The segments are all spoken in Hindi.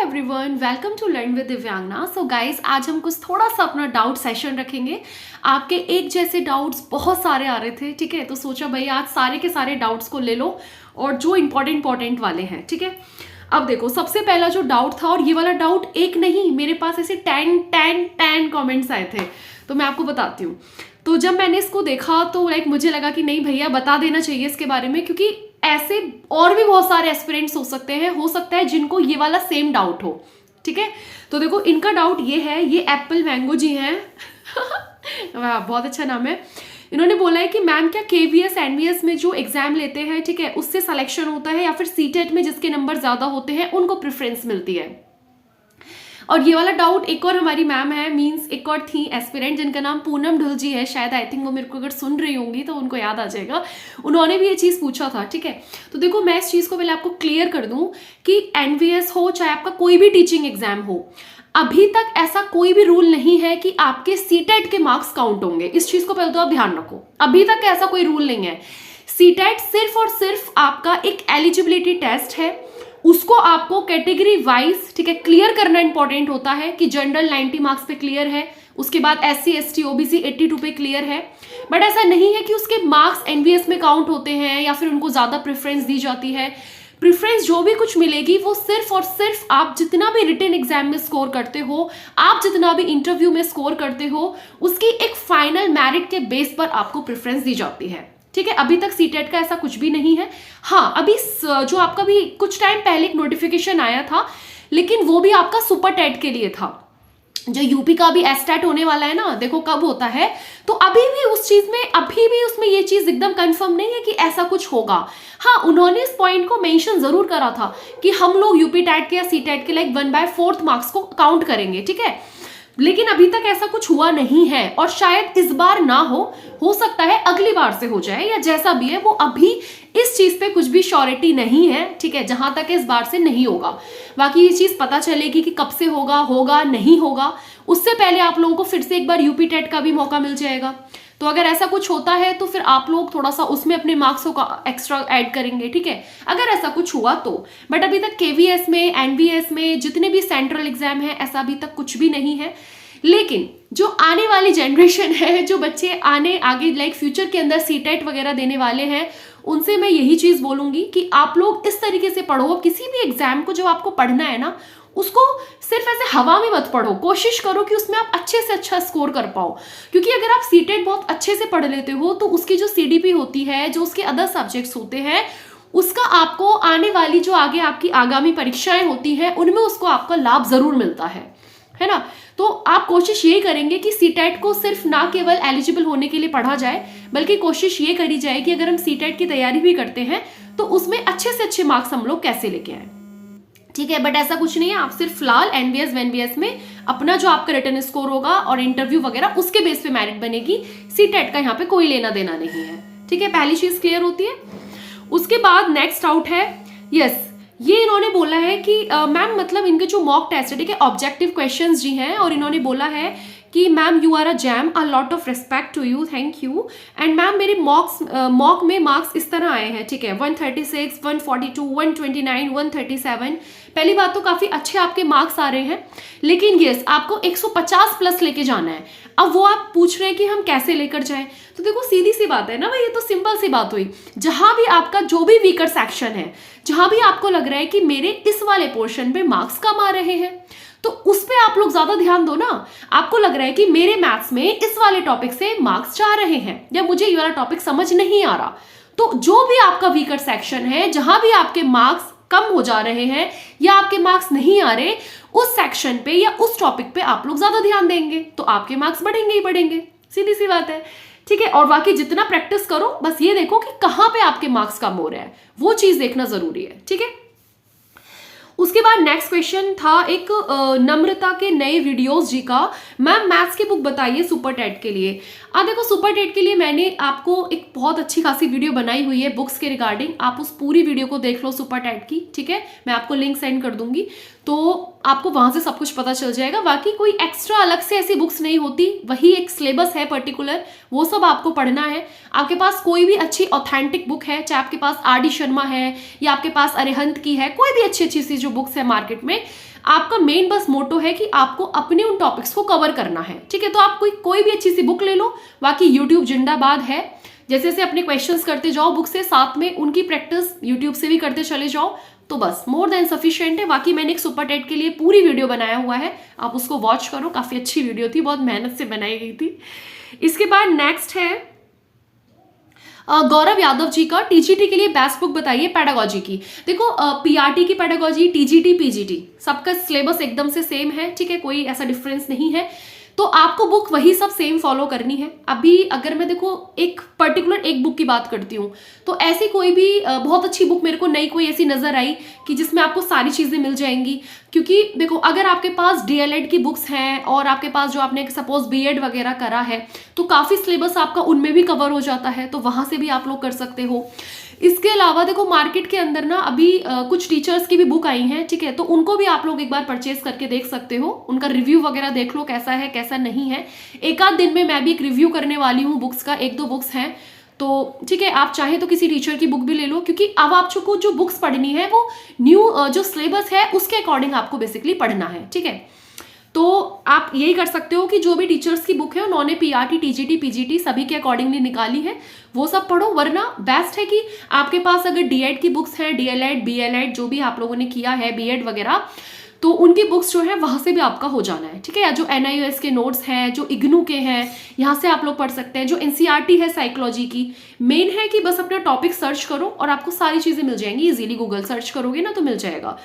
Everyone, welcome to learn with Divyangana. So guys, आज हम कुछ थोड़ा सा अपना डाउट सेशन रखेंगे। आपके एक जैसे डाउट्स बहुत सारे आ रहे थे, ठीक है, तो सोचा भाई आज सारे के सारे डाउट्स को ले लो और जो इंपॉर्टेंट वाले हैं, ठीक है। अब देखो, सबसे पहला जो डाउट था, और ये वाला डाउट एक नहीं, मेरे पास ऐसे 10 कमेंट्स आए थे, तो मैं आपको बताती हूँ। तो जब मैंने इसको देखा तो मुझे लगा कि नहीं भैया, बता देना चाहिए इसके बारे में, क्योंकि ऐसे और भी बहुत सारे एस्पिरेंट्स हो सकते हैं, हो सकता है जिनको ये वाला सेम डाउट हो, ठीक है। तो देखो, इनका डाउट ये है, ये एप्पल मैंगो जी हैं बहुत अच्छा नाम है। इन्होंने बोला है कि मैम, क्या केवीएस एनवीएस में जो एग्जाम लेते हैं, ठीक है, उससे सिलेक्शन होता है या फिर सीटेट में जिसके नंबर ज्यादा होते हैं उनको प्रेफरेंस मिलती है। और ये वाला डाउट एक और हमारी मैम है, मींस एक और थी एस्पिरेंट जिनका नाम पूनम ढुल जी है, शायद आई थिंक वो मेरे को अगर सुन रही होंगी तो उनको याद आ जाएगा। उन्होंने भी ये चीज़ पूछा था, ठीक है। तो देखो, मैं इस चीज़ को पहले आपको क्लियर कर दूं कि एनवीएस हो चाहे आपका कोई भी टीचिंग एग्जाम हो, अभी तक ऐसा कोई भी रूल नहीं है कि आपके सीटेट के मार्क्स काउंट होंगे। इस चीज़ को पहले तो आप ध्यान रखो, अभी तक ऐसा कोई रूल नहीं है। सीटेट सिर्फ और सिर्फ आपका एक एलिजिबिलिटी टेस्ट है, उसको आपको कैटेगरी वाइज, ठीक है, क्लियर करना इंपॉर्टेंट होता है कि जनरल 90 मार्क्स पे क्लियर है, उसके बाद SC ST OBC 82 पे क्लियर है। बट ऐसा नहीं है कि उसके मार्क्स एनवीएस में काउंट होते हैं या फिर उनको ज़्यादा प्रेफरेंस दी जाती है। प्रेफरेंस जो भी कुछ मिलेगी वो सिर्फ और सिर्फ आप जितना भी रिटन एग्जाम में स्कोर करते हो, आप जितना भी इंटरव्यू में स्कोर करते हो, उसकी एक फाइनल मेरिट के बेस पर आपको प्रेफरेंस दी जाती है, ठीक है। अभी तक सीटेट का ऐसा कुछ भी नहीं है। हाँ, अभी जो आपका भी कुछ टाइम पहले एक नोटिफिकेशन आया था, लेकिन वो भी आपका सुपर टेट के लिए था। जो यूपी का भी एस्टेट होने वाला है ना, देखो कब होता है, तो अभी भी उस चीज में, अभी भी उसमें ये चीज एकदम कंफर्म नहीं है कि ऐसा कुछ होगा। हाँ, उन्होंने इस पॉइंट को मेंशन जरूर करा था कि हम लोग यूपी टेट के या सी टेट के 1/4 मार्क्स को काउंट करेंगे, ठीक है। लेकिन अभी तक ऐसा कुछ हुआ नहीं है और शायद इस बार ना हो सकता है अगली बार से हो जाए, या जैसा भी है वो अभी इस चीज पे कुछ भी श्योरिटी नहीं है, ठीक है, जहां तक इस बार से नहीं होगा। बाकी ये चीज पता चलेगी कि कब से होगा नहीं होगा, उससे पहले आप लोगों को फिर से एक बार यूपी टेट का भी मौका मिल जाएगा। तो अगर ऐसा कुछ होता है तो फिर आप लोग थोड़ा सा उसमें अपने मार्क्स को एक्स्ट्रा ऐड करेंगे, ठीक है, अगर ऐसा कुछ हुआ तो। बट अभी तक केवीएस में, एनवीएस में, जितने भी सेंट्रल एग्जाम है, ऐसा अभी तक कुछ भी नहीं है। लेकिन जो आने वाली जनरेशन है, जो बच्चे आगे फ्यूचर के अंदर सीटेट वगैरह देने वाले हैं, उनसे मैं यही चीज बोलूंगी कि आप लोग इस तरीके से पढ़ो। किसी भी एग्जाम को जो आपको पढ़ना है ना, उसको सिर्फ ऐसे हवा में मत पढ़ो, कोशिश करो कि उसमें आप अच्छे से अच्छा स्कोर कर पाओ। क्योंकि अगर आप सीटेट बहुत अच्छे से पढ़ लेते हो तो उसकी जो सीडीपी होती है, जो उसके अदर सब्जेक्ट्स होते हैं, उसका आपको आने वाली जो आगे आपकी आगामी परीक्षाएं होती हैं उनमें उसको आपका लाभ जरूर मिलता है ना। तो आप कोशिश ये करेंगे कि सीटेट को सिर्फ ना केवल एलिजिबल होने के लिए पढ़ा जाए, बल्कि कोशिश ये करी जाए कि अगर हम सीटेट की तैयारी भी करते हैं तो उसमें अच्छे से अच्छे मार्क्स हम लोग कैसे लेके आए, ठीक है। बट ऐसा कुछ नहीं है, आप सिर्फ फिलहाल एनवीएस वेनवीएस में अपना जो आपका रिटन स्कोर होगा और इंटरव्यू वगैरह, उसके बेस पे मेरिट बनेगी। सीटेट का यहाँ पे कोई लेना देना नहीं है, ठीक है। पहली चीज क्लियर होती है। उसके बाद नेक्स्ट आउट है, यस, ये इन्होंने बोला है कि मैम, मतलब इनके जो मॉक टेस्ट है, ठीक है, ऑब्जेक्टिव क्वेश्चंस जी हैं, और इन्होंने बोला है कि ma'am you are a gem, a lot of respect to you, thank you. And ma'am, मेरे मॉक में मार्क्स इस तरह आए हैं, ठीक है, 136, 142, 129, 137। पहली बात तो काफी अच्छे आपके मार्क्स आ रहे हैं, लेकिन यस, आपको 150 प्लस लेके जाना है। अब वो आप पूछ रहे हैं कि हम कैसे लेकर जाएं, तो देखो सीधी सी बात है ना भाई, ये तो सिंपल सी बात हुई। जहां भी आपका जो भी वीकर सेक्शन है, जहां भी आपको लग रहा है कि मेरे इस वाले पोर्शन पे मार्क्स कम आ रहे हैं, तो उस पे आप लोग ज्यादा ध्यान दो ना। आपको लग रहा है कि मेरे मैथ्स में इस वाले टॉपिक से मार्क्स जा रहे हैं, या मुझे ये वाला टॉपिक समझ नहीं आ रहा, तो जो भी आपका वीकर सेक्शन है, जहां भी आपके मार्क्स कम हो जा रहे हैं या आपके मार्क्स नहीं आ रहे, उस सेक्शन पे या उस टॉपिक पे आप लोग ज्यादा ध्यान देंगे तो आपके मार्क्स बढ़ेंगे ही बढ़ेंगे, सीधी सी बात है, ठीक है। और बाकी जितना प्रैक्टिस करो, बस ये देखो कि कहां पे आपके मार्क्स कम हो रहे हैं, वो चीज देखना जरूरी है, ठीक है। उसके बाद नेक्स्ट क्वेश्चन था एक नम्रता के नए वीडियोस जी का, मैम मैथ्स की बुक बताइए सुपर टेट के लिए। देखो सुपर टेट के लिए मैंने आपको एक बहुत अच्छी खासी वीडियो बनाई हुई है बुक्स के रिगार्डिंग, आप उस पूरी वीडियो को देख लो सुपर टेट की, ठीक है, मैं आपको लिंक सेंड कर दूंगी, तो आपको वहां से सब कुछ पता चल जाएगा। बाकी कोई एक्स्ट्रा अलग से ऐसी बुक्स नहीं होती, वही एक सिलेबस है पर्टिकुलर, वो सब आपको पढ़ना है। आपके पास कोई भी अच्छी ऑथेंटिक बुक है, चाहे आपके पास आर.डी. शर्मा है या आपके पास अरिहंत की है, कोई भी अच्छी अच्छी सी जो बुक्स है मार्केट में, आपका मेन बस मोटो है कि आपको अपने उन टॉपिक्स को कवर करना है, ठीक है। तो आप कोई भी अच्छी सी बुक ले लो, बाकी यूट्यूब जिंदाबाद है, जैसे जैसे अपने क्वेश्चंस करते जाओ बुक से, साथ में उनकी प्रैक्टिस यूट्यूब से भी करते चले जाओ, तो बस मोर देन सफिशिएंट है। बाकी मैंने एक सुपर टेट के लिए पूरी वीडियो बनाया हुआ है, आप उसको वॉच करो, काफी अच्छी वीडियो थी, बहुत मेहनत से बनाई गई थी। इसके बाद नेक्स्ट है गौरव यादव जी का, टीजीटी के लिए बेस्ट बुक बताइए पेडागोजी की। देखो पीआरटी की पेडागोजी, टीजीटी, पीजीटी सबका सिलेबस एकदम से सेम है, ठीक है, कोई ऐसा डिफरेंस नहीं है, तो आपको बुक वही सब सेम फॉलो करनी है। अभी अगर मैं देखो एक पर्टिकुलर एक बुक की बात करती हूँ, तो ऐसी कोई भी बहुत अच्छी बुक मेरे को नहीं कोई ऐसी नजर आई कि जिसमें आपको सारी चीजें मिल जाएंगी, क्योंकि देखो अगर आपके पास डीएलएड की बुक्स हैं और आपके पास जो आपने सपोज बीएड वगैरह करा है, तो काफी सिलेबस आपका उनमें भी कवर हो जाता है, तो वहां से भी आप लोग कर सकते हो। इसके अलावा देखो मार्केट के अंदर ना अभी कुछ टीचर्स की भी बुक आई हैं, ठीक है, तो उनको भी आप लोग एक बार परचेज करके देख सकते हो, उनका रिव्यू वगैरह देख लो कैसा है कैसा नहीं है। एक आध दिन में मैं भी एक रिव्यू करने वाली हूँ बुक्स का, एक दो बुक्स हैं, तो ठीक है, आप चाहे तो किसी टीचर की बुक भी ले लो, क्योंकि अब आपको जो बुक्स पढ़नी है वो न्यू जो सिलेबस है उसके अकॉर्डिंग आपको बेसिकली पढ़ना है, ठीक है। तो आप यही कर सकते हो कि जो भी टीचर्स की बुक है उन्होंने पीआरटी, टीजीटी, पीजीटी सभी के अकॉर्डिंगली निकाली है, वो सब पढ़ो। वरना बेस्ट है कि आपके पास अगर डीएड की बुक्स हैं, डीएलएड, बीएलएड जो भी आप लोगों ने किया है, बीएड वगैरह, तो उनकी बुक्स जो है वहां से भी आपका हो जाना है, ठीक है। या जो एनआईओएस के नोट्स हैं, जो इग्नू के हैं, यहाँ से आप लोग पढ़ सकते हैं। जो एनसीईआरटी है साइकोलॉजी की, मेन है कि बस अपना टॉपिक सर्च करो और आपको सारी चीजें मिल जाएंगी इजीली, गूगल सर्च करोगे ना तो मिल जाएगा।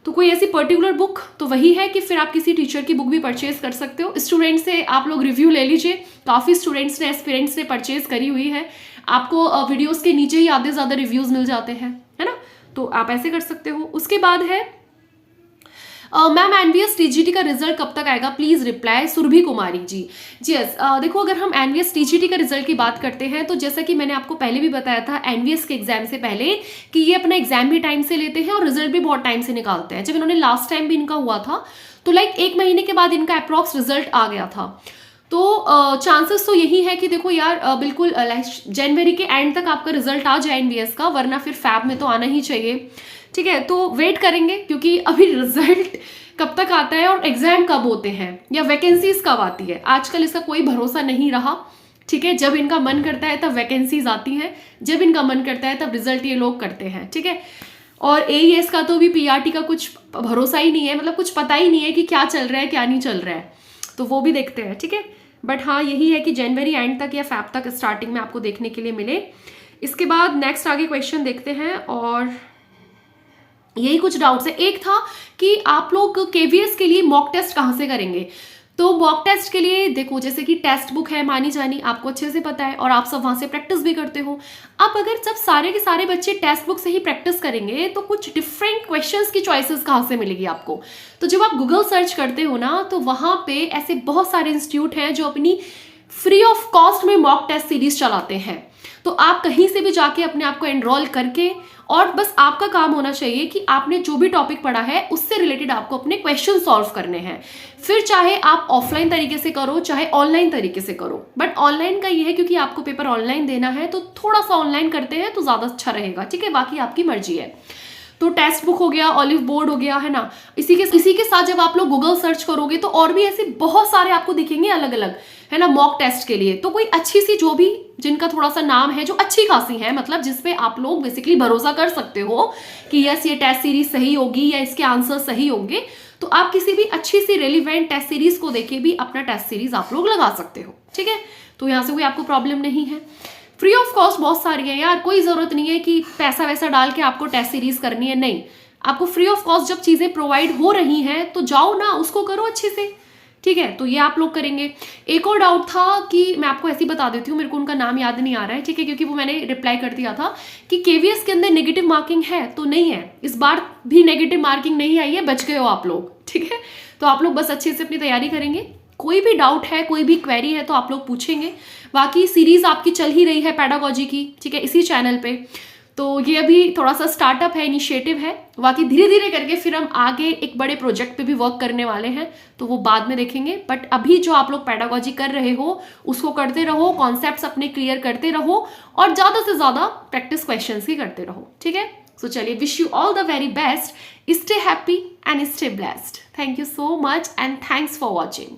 तो कोई ऐसी पर्टिकुलर बुक तो वही है कि फिर आप किसी टीचर की बुक भी परचेज कर सकते हो। स्टूडेंट से आप लोग रिव्यू ले लीजिए, काफ़ी स्टूडेंट्स ने, एस्पिरेंट्स ने परचेज करी हुई है, आपको वीडियोस के नीचे ही आधे ज़्यादा रिव्यूज़ मिल जाते हैं, है ना, तो आप ऐसे कर सकते हो। उसके बाद है मैम एनवीएस टीजीटी का रिजल्ट कब तक आएगा, प्लीज रिप्लाई, सुरभि कुमारी जी। जी यस, देखो अगर हम एनवीएस टीजीटी का रिजल्ट की बात करते हैं तो जैसा कि मैंने आपको पहले भी बताया था एनवीएस के एग्जाम से पहले कि ये अपना एग्जाम भी टाइम से लेते हैं और रिजल्ट भी बहुत टाइम से निकालते हैं। जब इन्होंने लास्ट टाइम भी इनका हुआ था तो लाइक 1 महीने के बाद इनका अप्रॉक्स रिजल्ट आ गया था। तो चांसेस तो यही है कि देखो यार बिल्कुल जनवरी के एंड तक आपका रिजल्ट आ जाए एनवीएस का, वरना फिर फैब में तो आना ही चाहिए, ठीक है। तो वेट करेंगे क्योंकि अभी रिजल्ट कब तक आता है और एग्जाम कब होते हैं या वैकेंसीज कब आती है, आजकल इसका कोई भरोसा नहीं रहा, ठीक है। जब इनका मन करता है तब वैकेंसीज आती हैं, जब इनका मन करता है तब रिजल्ट ये लोग करते हैं, ठीक है। और एईएस का तो भी पीआरटी का कुछ भरोसा ही नहीं है, मतलब कुछ पता ही नहीं है कि क्या चल रहा है क्या नहीं चल रहा है, तो वो भी देखते हैं, ठीक है। बट हाँ यही है कि जनवरी एंड तक या फैब तक स्टार्टिंग में आपको देखने के लिए मिले। इसके बाद नेक्स्ट आगे क्वेश्चन देखते हैं, और यही कुछ डाउट्स है। एक था कि आप लोग केवीएस के लिए मॉक टेस्ट कहाँ से करेंगे, तो मॉक टेस्ट के लिए देखो जैसे कि टेस्ट बुक है मानी जानी, आपको अच्छे से पता है और आप सब वहाँ से प्रैक्टिस भी करते हो। अब अगर जब सारे के सारे बच्चे टेक्स्ट बुक से ही प्रैक्टिस करेंगे तो कुछ डिफरेंट क्वेश्चंस की चॉइसेस कहाँ से मिलेगी आपको। तो जब आप गूगल सर्च करते हो ना तो वहाँ पे ऐसे बहुत सारे इंस्टीट्यूट हैं जो अपनी फ्री ऑफ कॉस्ट में मॉक टेस्ट सीरीज चलाते हैं। तो आप कहीं से भी जाके अपने आप को एनरोल करके, और बस आपका काम होना चाहिए कि आपने जो भी टॉपिक पढ़ा है उससे रिलेटेड आपको अपने क्वेश्चन सॉल्व करने हैं। फिर चाहे आप ऑफलाइन तरीके से करो चाहे ऑनलाइन तरीके से करो, बट ऑनलाइन का ये है क्योंकि आपको पेपर ऑनलाइन देना है तो थोड़ा सा ऑनलाइन करते हैं तो ज़्यादा अच्छा रहेगा, ठीक है। बाकी आपकी मर्जी है। तो टेक्स्ट बुक हो गया, ऑलिव बोर्ड हो गया, है ना। इसी के साथ जब आप लोग गूगल सर्च करोगे तो और भी ऐसे बहुत सारे आपको दिखेंगे अलग अलग, है ना, मॉक टेस्ट के लिए। तो कोई अच्छी सी जो भी जिनका थोड़ा सा नाम है, जो अच्छी खासी है, मतलब जिसपे आप लोग बेसिकली भरोसा कर सकते हो कि यस ये टेस्ट सीरीज सही होगी या इसके आंसर सही होंगे, तो आप किसी भी अच्छी सी रेलिवेंट टेस्ट सीरीज को देके भी अपना टेस्ट सीरीज आप लोग लगा सकते हो, ठीक है। तो यहाँ से कोई आपको प्रॉब्लम नहीं है। फ्री ऑफ कॉस्ट बहुत सारी है यार, कोई जरूरत नहीं है कि पैसा वैसा डाल के आपको टेस्ट सीरीज करनी है, नहीं। आपको फ्री ऑफ कॉस्ट जब चीजें प्रोवाइड हो रही हैं तो जाओ ना, उसको करो अच्छे से, ठीक है। तो ये आप लोग करेंगे। एक और डाउट था कि मैं आपको ऐसे ही बता देती हूँ, मेरे को उनका नाम याद नहीं आ रहा है, ठीक है, क्योंकि वो मैंने रिप्लाई कर दिया था कि केवीएस के अंदर नेगेटिव मार्किंग है, तो नहीं है, इस बार भी नेगेटिव मार्किंग नहीं आई है, बच गए हो आप लोग, ठीक है। तो आप लोग बस अच्छे से अपनी तैयारी करेंगे कोई भी डाउट है, कोई भी क्वेरी है तो आप लोग पूछेंगे। बाकी सीरीज आपकी चल ही रही है पेडागोजी की, ठीक है, इसी चैनल पे। तो ये अभी थोड़ा सा स्टार्टअप है, इनिशिएटिव है। बाकी धीरे धीरे करके फिर हम आगे एक बड़े प्रोजेक्ट पे भी वर्क करने वाले हैं, तो वो बाद में देखेंगे। बट अभी जो आप लोग पेडागोजी कर रहे हो उसको करते रहो, कॉन्सेप्ट्स अपने क्लियर करते रहो और ज़्यादा से ज़्यादा प्रैक्टिस क्वेश्चंस ही करते रहो, ठीक है। सो चलिए, wish you all the very best, stay happy and stay blessed. Thank you so much and thanks for watching.